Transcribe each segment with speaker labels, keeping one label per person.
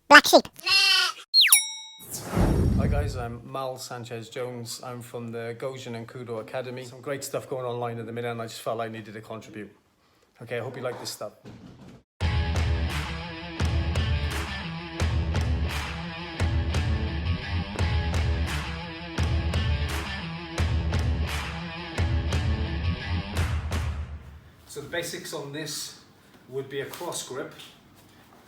Speaker 1: Black sheep.
Speaker 2: Hi guys, I'm Sanchez-Jones. I'm from the Goshin and Kudo Academy. Some great stuff going online at the minute and I just felt I needed to contribute. Okay, I hope you like this stuff. So the basics on this would be a cross grip,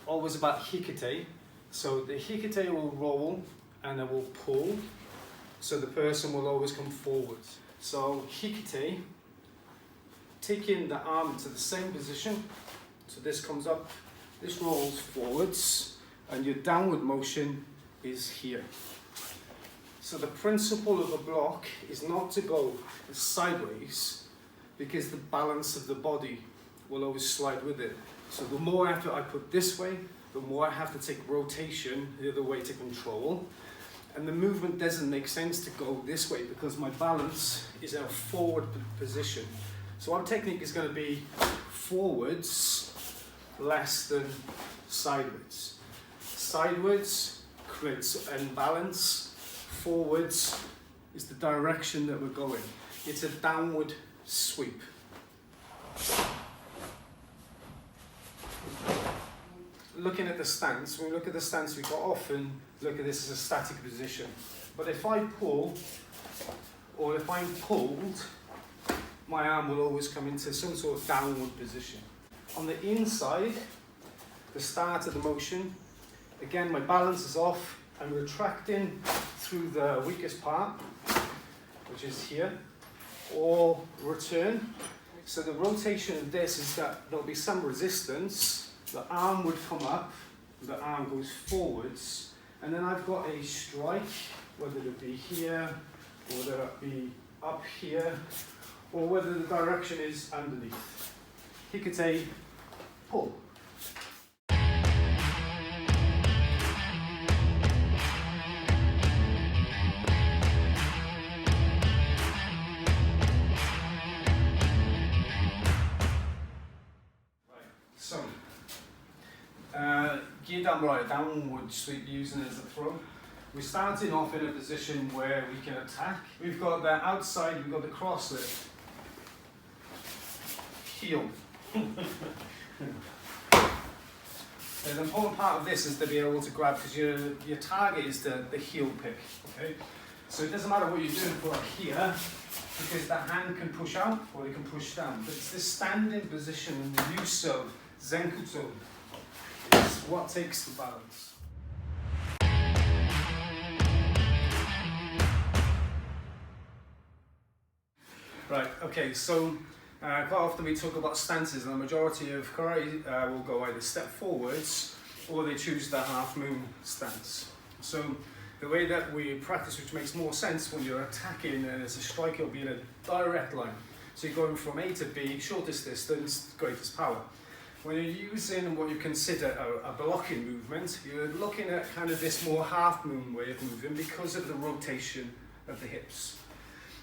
Speaker 2: always about hikite. So the hikite will roll and it will pull, so the person will always come forwards. So hikite, taking the arm to the same position, so this comes up, this rolls forwards, and your downward motion is here. So the principle of a block is not to go sideways, because the balance of the body will always slide with it. So the more effort I put this way, the more I have to take rotation the other way to control. And the movement doesn't make sense to go this way because my balance is in a forward position. So our technique is going to be forwards less than sideways. Sideways creates imbalance. Forwards is the direction that we're going. It's a downward sweep. Looking at the stance, when we look at the stance, we quite often look at this as a static position. But if I pull, or if I'm pulled, my arm will always come into some sort of downward position. On the inside, the start of the motion, again my balance is off, I'm retracting through the weakest part, which is here, or return. So the rotation of this is that there'll be some resistance, the arm would come up, the arm goes forwards, and then I've got a strike, whether it be here, or whether it be up here, or whether the direction is underneath. Hikite, pull. So, gear down right, downward sweep using it as a throw. We're starting off in a position where we can attack. We've got the outside, we've got the cross lift. Heel. The important part of this is to be able to grab, because your target is the heel pick. Okay? So it doesn't matter what you're doing for here, because the hand can push out or it can push down. But it's this standing position and the use of Zenkuto is what takes the balance. Right, okay, so quite often we talk about stances, and the majority of karate will go either step forwards or they choose the half moon stance. So the way that we practice, which makes more sense when you're attacking and as a striker, will be in a direct line. So you're going from A to B, shortest distance, greatest power. When you're using what you consider a blocking movement, you're looking at kind of this more half moon way of moving because of the rotation of the hips.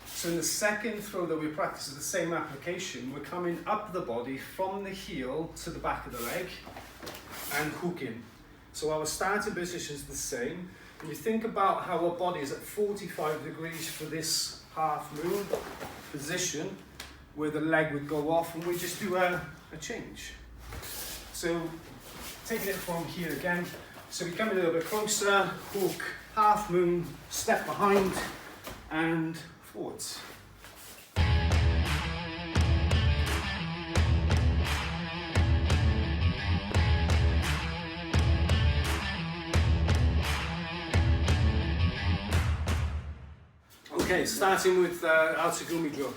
Speaker 2: So in the second throw that we practice is the same application. We're coming up the body from the heel to the back of the leg and hooking. So our starting position is the same. And you think about how our body is at 45 degrees for this half moon position, where the leg would go off, and we just do a change. So taking it from here again, so we come a little bit closer, hook, half moon, step behind, and forwards. Okay, starting with Outsugumi drill.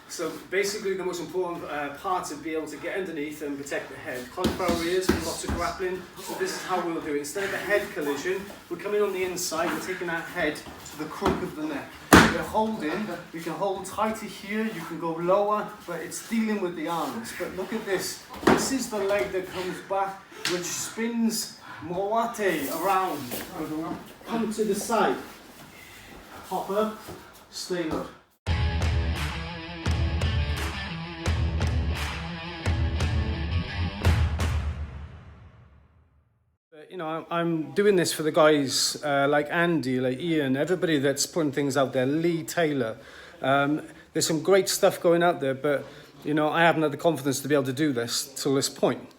Speaker 2: So basically the most important part to be able to get underneath and protect the head. Cauliflower ears, lots of grappling. So this is how we'll do it. Instead of a head collision, we're coming on the inside and taking that head to the crook of the neck. We're holding, we can hold tighter here, you can go lower, but it's dealing with the arms. But look at this. This is the leg that comes back, which spins moate around. Come to the side. Hop up, stay up. You know, I'm doing this for the guys like Andy, like Ian, everybody that's putting things out there, Lee Taylor. There's some great stuff going out there, but, you know, I haven't had the confidence to be able to do this till this point.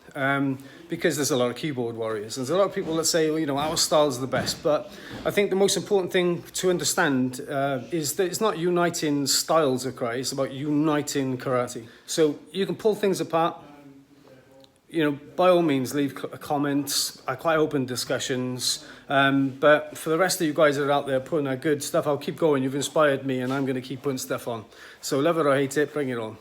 Speaker 2: Because there's a lot of keyboard warriors. There's a lot of people that say, well, you know, our style's the best. But I think the most important thing to understand is that it's not uniting styles of karate, it's about uniting karate. So you can pull things apart. You know, by all means, leave comments. I quite open discussions. But for the rest of you guys that are out there putting out good stuff, I'll keep going. You've inspired me, and I'm going to keep putting stuff on. So love it or hate it, bring it on.